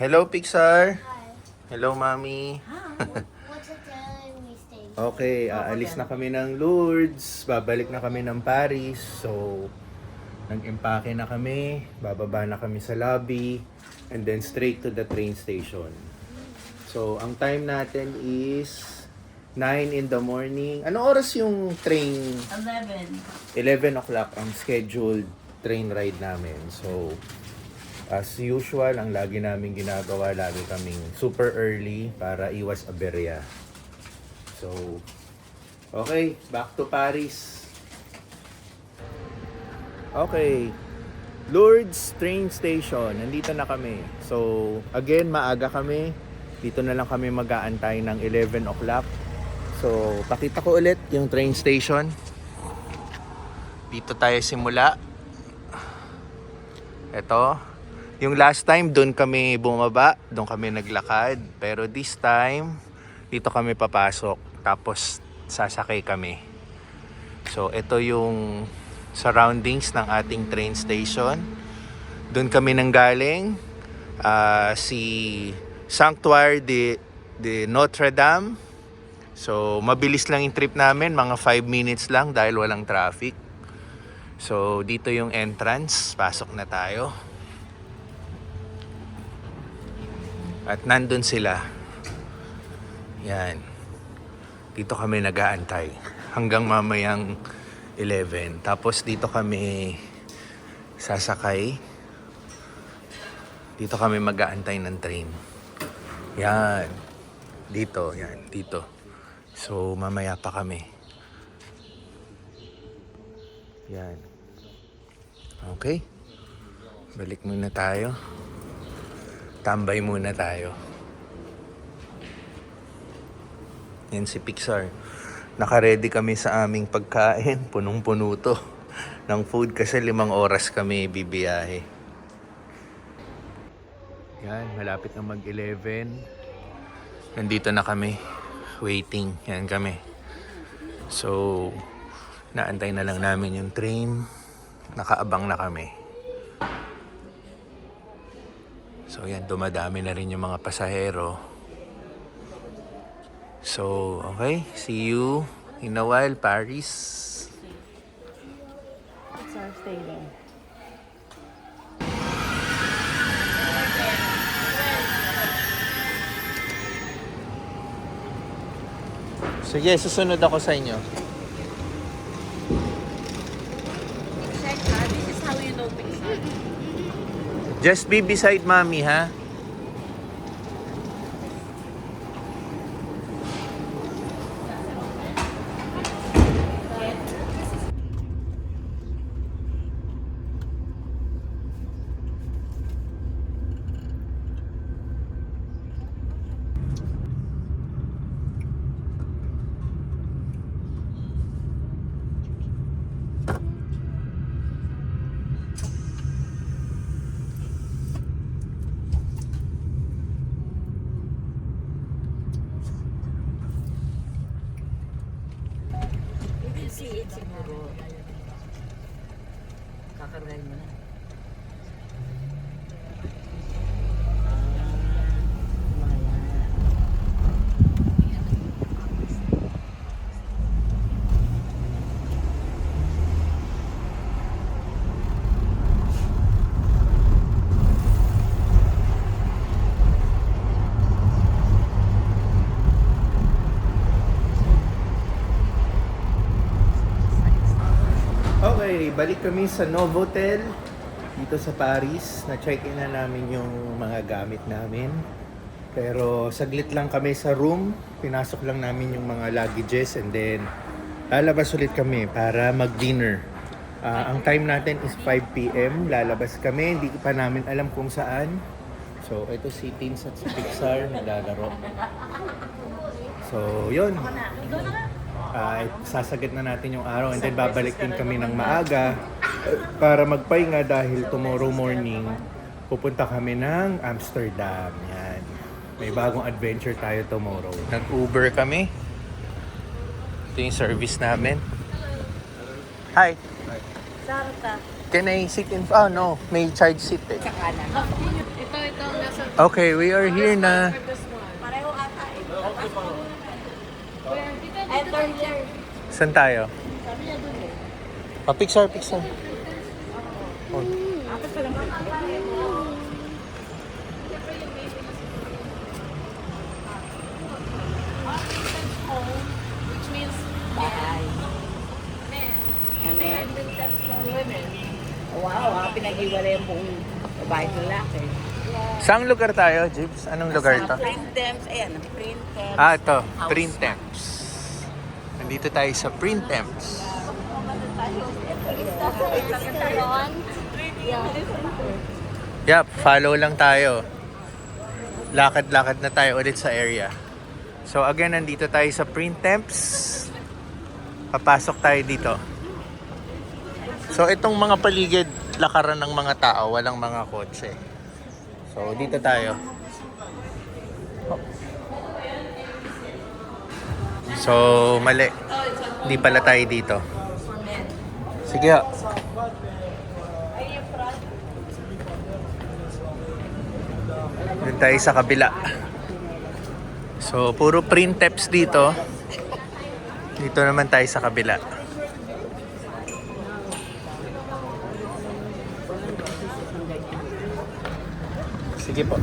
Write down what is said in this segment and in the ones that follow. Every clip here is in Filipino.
Hello, Pixar. Hi. Hello, Mommy. What's the time we stay? Okay, aalis na kami ng Lourdes. Babalik na kami ng Paris. So, nag-impake na kami. Bababa na kami sa lobby. And then straight to the train station. So, ang time natin is 9 in the morning. Anong oras yung train? 11. 11 o'clock ang scheduled train ride namin. So, as usual, ang lagi namin ginagawa, lagi kaming super early para iwas aberya. So, okay, back to Paris. Okay, Lourdes train station, nandito na kami. So, again, maaga kami. Dito na lang kami mag-aantay ng 11 o'clock. So, pakita ko ulit yung train station. Dito tayo simula. Ito. Yung last time, doon kami bumaba. Doon kami naglakad. Pero this time, dito kami papasok. Tapos, sasakay kami. So, ito yung surroundings ng ating train station. Doon kami nanggaling. Si Sanctuary de Notre Dame. So, mabilis lang yung trip namin. Mga 5 minutes lang dahil walang traffic. So, dito yung entrance. Pasok na tayo. At nandun sila. Yan. Dito kami nag-aantay. Hanggang mamayang 11. Tapos dito kami sasakay. Dito kami mag-aantay ng train. Yan. Dito. Yan. Dito. So, mamaya pa kami. Yan. Okay. Balik muna tayo. Tambay muna tayo. Yan si Pixar. Naka-ready kami sa aming pagkain. Punong-puno to ng food kasi 5 oras kami bibiyahe. Yan, malapit na mag-11. Nandito na kami. Waiting. Yan kami. So, naantay na lang namin yung train. Nakaabang na kami. So yan, dumadami na rin yung mga pasahero. So, okay. See you in a while, Paris. It's our stay there. Sige, susunod ako sa inyo. This is how you know Pixar. Just be beside mommy, ha? You will see it siguro. Kakargahin mo na. Okay, balik kami sa Novotel dito sa Paris. Na-check-in na namin yung mga gamit namin. Pero saglit lang kami sa room. Pinasok lang namin yung mga luggages and then lalabas ulit kami para mag-dinner. Ang time natin is 5 p.m. Lalabas kami. Hindi pa namin alam kung saan. So, ito si Teens at si Pixar naglalaro. So, yun. Sasagad na natin yung araw and then babalik din kami ng maaga para magpahinga dahil tomorrow morning pupunta kami ng Amsterdam. Yan. May bagong adventure tayo tomorrow. Nag-Uber kami. Ito yung service namin. Hi. Sarata. Can I sit in? Oh no, may charge seat eh. Sa kanan. Ito ang nasa Okay, we are here na. Pareho ata eh. Enter here. Saan tayo? Picture. Oh. Which means bahay. Amen. Wow, pinag-iwalay yung buong babae at lalaki. Saang lugar tayo, Jibs? Anong lugar to? Printemps, ayan, Printemps. Ito. Printemps. Nandito tayo sa Printemps. Restaurant. Yep, follow lang tayo. Lakad-lakad na tayo ulit sa area. So again, nandito tayo sa Printemps. Papasok tayo dito. So itong mga paligid, lakaran ng mga tao, walang mga kotse. So dito tayo. So mali. Hindi pala tayo dito. Sige ha. Doon tayo sa kabila. So puro Printemps dito. Dito naman tayo sa kabila. Sige po.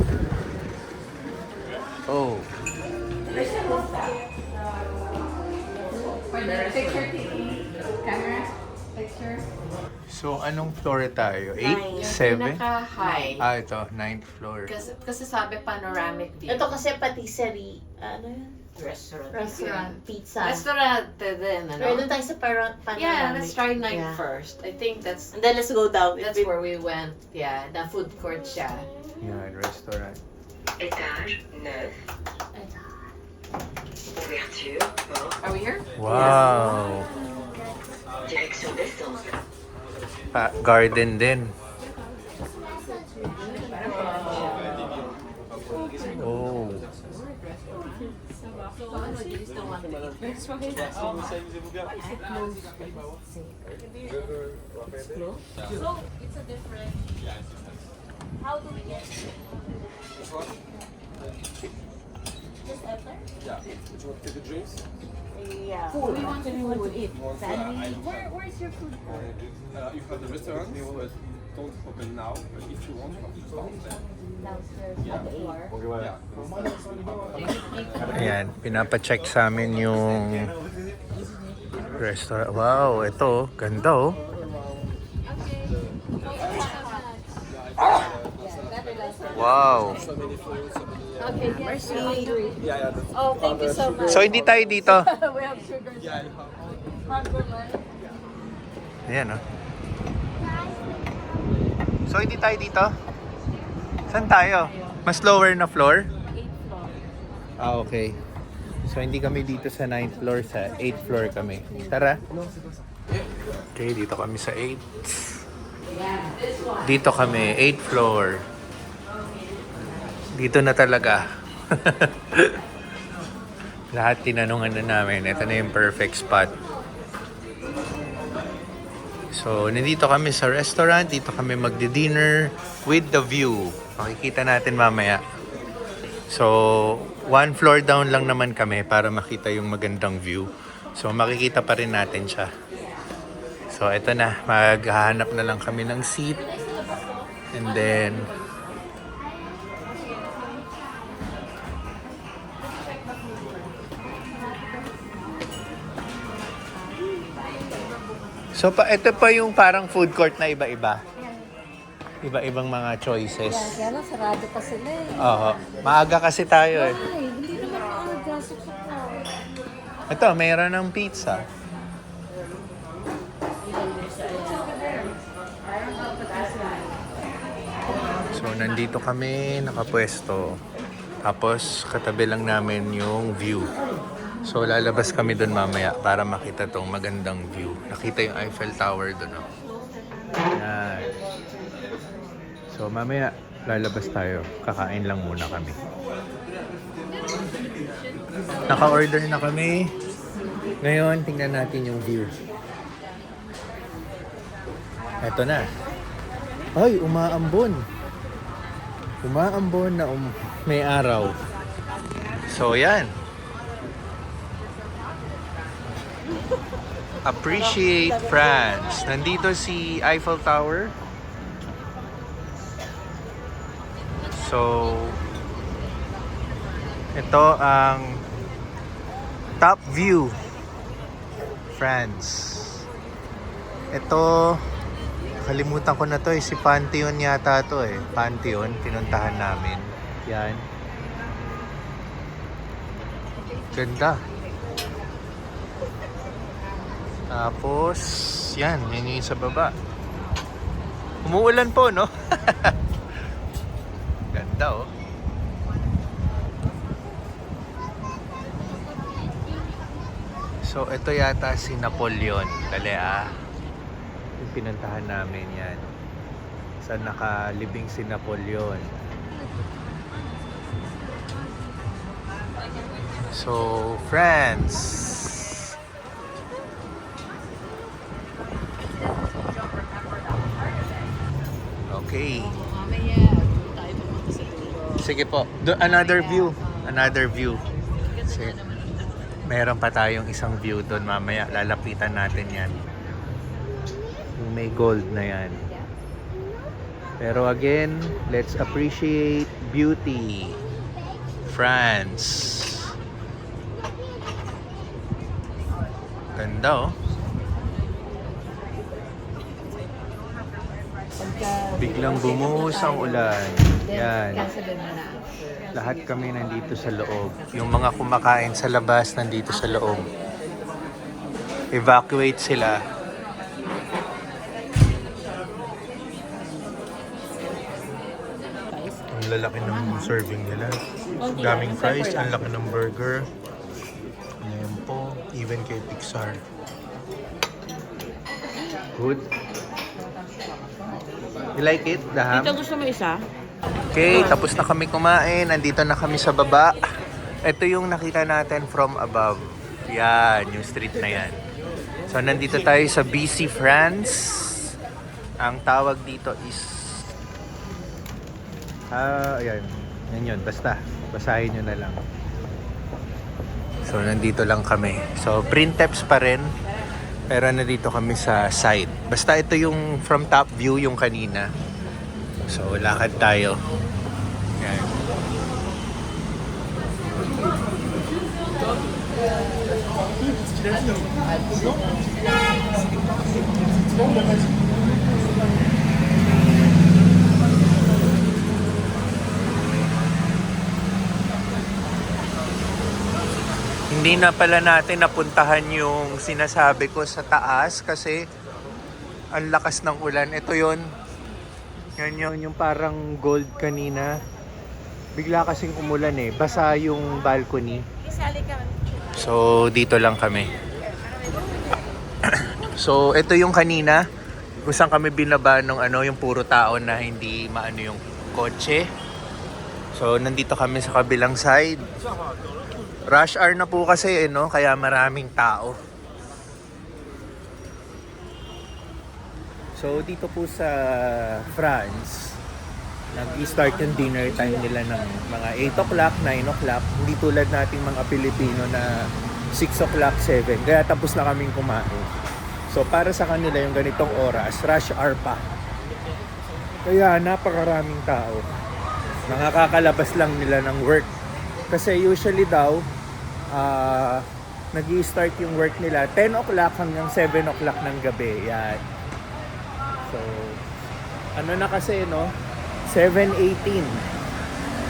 Oh. So, anong floor tayo? 8? 7? Pinaka-high. Ito, 9th floor. Kasi sabi panoramic view. Ito kasi patisserie. Ano yun? Restaurant. Restaurant. Pizza. Restaurant din, ano? Pero doon tayo sa panoramic. Yeah, let's try night Yeah. first. I think that's And then let's go down. that's where we went. Yeah, the food court siya. Yan, restaurant. Étage 9. Ouverture, porte, Are we here? Wow! direction descente. Garden din. Oh. Yeah. We want to eat. Where's your food? You have the restaurant, but don't open now. But if you want, you can start there. Downstairs at the floor. Yeah. Ayan, pinapacheck sa amin yung restaurant. Wow, ito, ganda oh. Wow. Okay, mercy. Yeah, that's Oh, thank you so much. So, hindi tayo dito. We have sugar. yeah, you have. Ayan oh. So, hindi tayo dito? Saan tayo? Mas lower na floor? 8th floor. Ah, okay. So, hindi kami dito sa 9th floor, sa 8th floor kami. Tara. Okay, dito kami sa 8th. Dito kami, 8th floor. Dito na talaga. Lahat tinanungan na namin. Ito na yung perfect spot. So, nandito kami sa restaurant. Dito kami magdi-dinner with the view. Makikita natin mamaya. So, 1 floor down lang naman kami para makita yung magandang view. So, makikita pa rin natin siya. So, ito na. Maghahanap na lang kami ng seat. And then, so, ito pa yung parang food court na iba-iba. Iba-ibang mga choices. Kaya lang, sarado pa sila eh. Oo. Maaga kasi tayo eh. Ay, hindi naman maaga. Susok na. Ito, mayroon ng pizza. So, nandito kami, nakapwesto. Tapos, katabi lang namin yung view. So, lalabas kami doon mamaya para makita tong magandang view. Nakita yung Eiffel Tower doon. Oh. Yan. So, mamaya, lalabas tayo. Kakain lang muna kami. Naka-order na kami. Ngayon, tingnan natin yung view. Eto na. Ay, umaambon. Umaambon na may araw. So, yan. Appreciate France. Nandito si Eiffel Tower. So, ito ang top view France. Ito, kalimutan ko na to eh. Si Pantheon yata to eh. Pantheon, pinuntahan namin. Yan. Ganda. Tapos, yan. Yan yung sa baba. Umuulan po, no? Ganda, oh. So, ito yata si Napoleon. Dali, yung pinuntahan namin yan. Saan nakalibing si Napoleon. So, France. Okay. Mamaya, tayo pumunta sa dulo. Sige po. Another view. Another view. Sige. Meron pa tayong isang view doon mamaya. Lalapitan natin yan. Yung may gold na yan. Pero again, let's appreciate beauty. France. Ganda, oh. Biglang bumuhos ang ulan. Yan. Lahat kami nandito sa loob. Yung mga kumakain sa labas nandito sa loob. Evacuate sila. Ang lalaki ng serving nila. Daming fries, ang laki ng burger. Ngayon po, even kay Pixar. Good. You like it, the ham? Ito gusto mo isa? Okay, tapos na kami kumain. Nandito na kami sa baba. Ito yung nakita natin from above. Yan, yung street na yan. So, nandito tayo sa BC, France. Ang tawag dito is... ayan. Yan yun, basta. Basahin nyo na lang. So, nandito lang kami. So, Printeps pa rin. Pero nandito kami sa side. Basta ito yung from top view yung kanina. So, lakad tayo. Yan. Hindi na pala natin napuntahan yung sinasabi ko sa taas kasi ang lakas ng ulan. Ito yon. Yan yung parang gold kanina. Bigla kasing umulan eh. Basa yung balcony. So, dito lang kami. So, ito yung kanina. Kung saan kami binaba nung yung puro tao na hindi maano yung kotse. So, nandito kami sa kabilang side. Rush hour na po kasi, kaya maraming tao. So, dito po sa France, nag-start yung dinner time nila ng mga 8 o'clock, 9 o'clock. Hindi tulad nating mga Pilipino na 6 o'clock, 7. Kaya tapos na kaming kumain. So, para sa kanila yung ganitong oras, rush hour pa. Kaya napakaraming tao. Nakakakalabas lang nila ng work. Kasi usually daw, nag-i-start yung work nila 10 o'clock hanggang 7 o'clock ng gabi. Yan. So, ano na kasi, 7:18.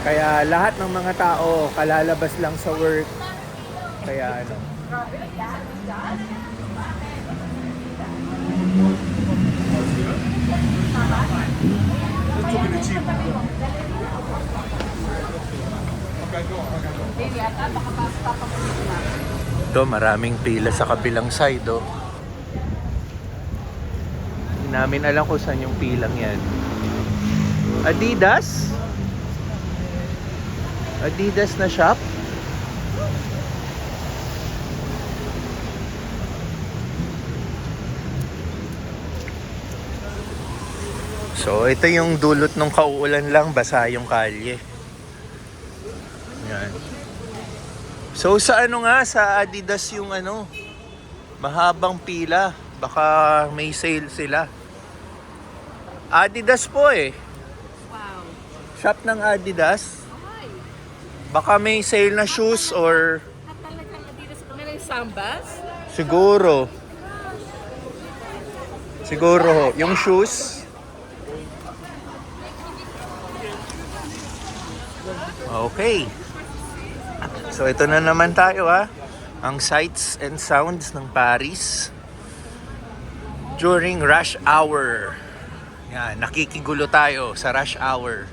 Kaya lahat ng mga tao kalalabas lang sa work. Kaya ito, maraming pila sa kabilang side, oh. Hindi namin alam kung saan yung pilang yan. Adidas? Adidas na shop? So, So, ito yung dulot ng kauulan lang, basa yung kalye. Yan. So, sa ano nga, sa Adidas yung ano, mahabang pila. Baka may sale sila. Adidas po eh. Wow. Shop ng Adidas. Baka may sale na shoes or Talagang Adidas pa nila yung Sambas? siguro. Siguro, yung shoes. Okay. So ito na naman tayo ang sights and sounds ng Paris during rush hour. Yan, nakikigulo tayo sa rush hour.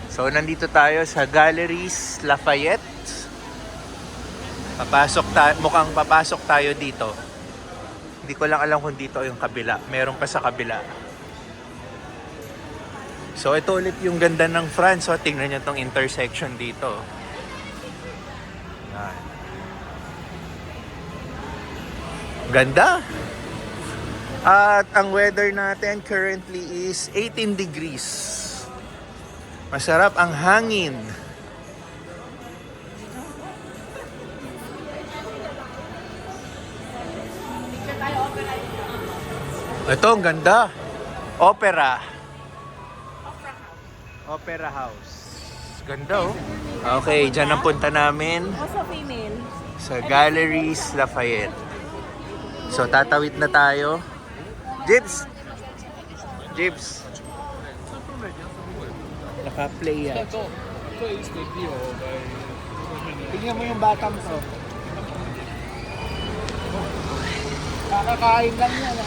So nandito tayo sa Galeries Lafayette. Mukhang papasok tayo dito. Hindi ko lang alam kung dito yung kabila. Meron pa sa kabila. So ito ulit yung ganda ng France. So tingnan nyo tong intersection dito. Yan. Ganda. At ang weather natin currently is 18 degrees. Masarap ang hangin. Ito ang ganda. Opera House. Ganda oh. Okay, dyan ang punta namin. Also female. Sa Galeries Lafayette. So tatawid na tayo. Jibs. Naka-play yan. Tingnan mo yung batang to. Kakakain lang yan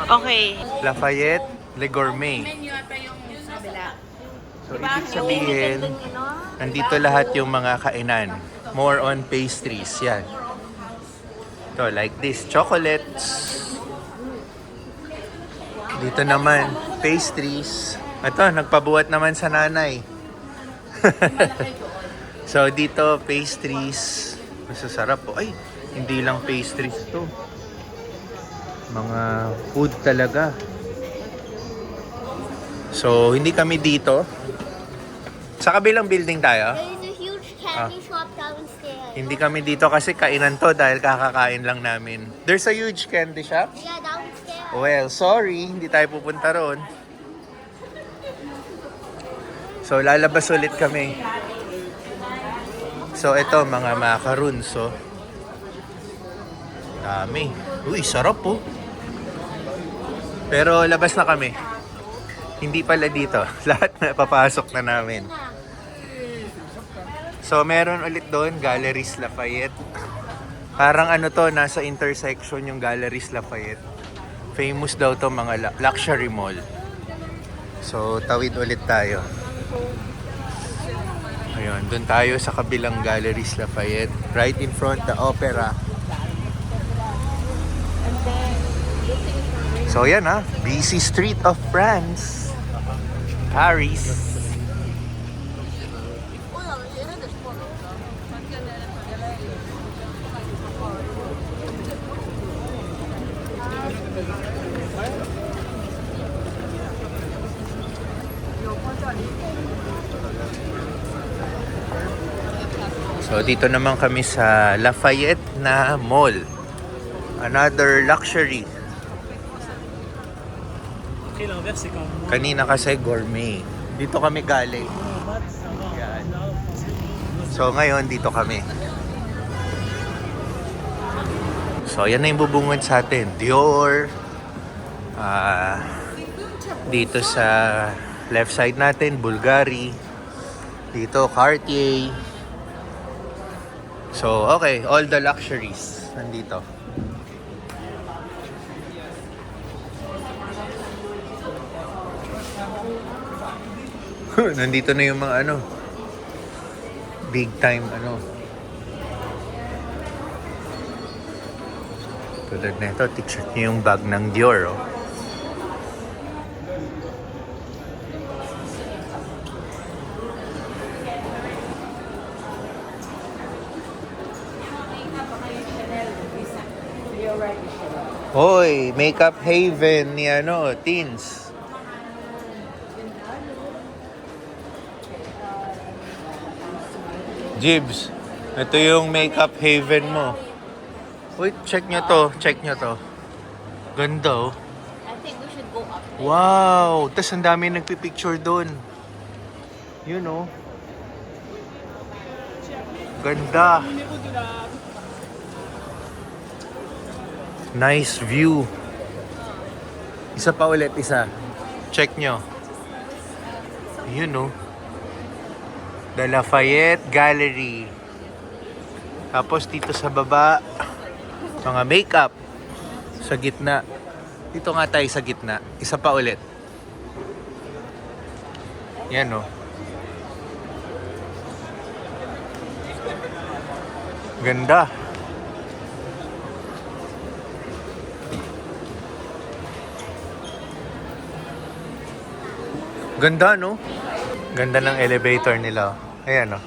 Okay. Lafayette Le Gourmet. Menu ata yung kabila. So ibig sabihin, nandito lahat yung mga kainan. More on pastries. Yan. So like this, chocolates. Dito naman, pastries. Ito, nagpabuhat naman sa nanay. So dito, pastries. Masasarap po. Ay, hindi lang pastries to. Mga food talaga. So, hindi kami dito. Sa kabilang building tayo. There is a huge candy shop downstairs. Hindi kami dito kasi kainan to dahil kakakain lang namin. There's a huge candy shop. Yeah, downstairs. Well, sorry, hindi tayo pupunta roon. So, lalabas ulit kami. So, ito, mga macaroons, so. Dami. Uy, sarap po. Pero, labas na kami. Hindi pala dito. Lahat na papasok na namin. So, meron ulit doon, Galeries Lafayette. Parang ano to, nasa intersection yung Galeries Lafayette. Famous daw to mga luxury mall. So, tawid ulit tayo. Ayun, doon tayo sa kabilang Galeries Lafayette. Right in front, the Opera. So, yan busy street of France. Paris. So dito naman kami sa Lafayette na mall. Another luxury. Kanina kasi gourmet. Dito kami galing. Yan. So ngayon dito kami. So yan na yung bubungad sa atin. Dior. Dito sa left side natin, Bulgari. Dito Cartier. So, okay. All the luxuries nandito. Nandito na yung mga big time tulad na ito, t-shirt niyo yung bag ng Dior, oh. Hoy, Makeup Haven ni Teens. Jibs, ito yung Makeup Haven mo. Uy, check nyo to. Ganda oh. I think we should go up. Wow! Tas ang dami nagpipicture doon. Yun oh. Ganda. Nice view. Isa pa ulit, isa. Check nyo. Yun oh. The Lafayette Gallery. Tapos dito sa baba, mga makeup. Sa gitna. Dito nga tayo sa gitna. Isa pa ulit. Yan oh. Ganda. Ganda no? Ganda ng elevator nila. Ayan oh.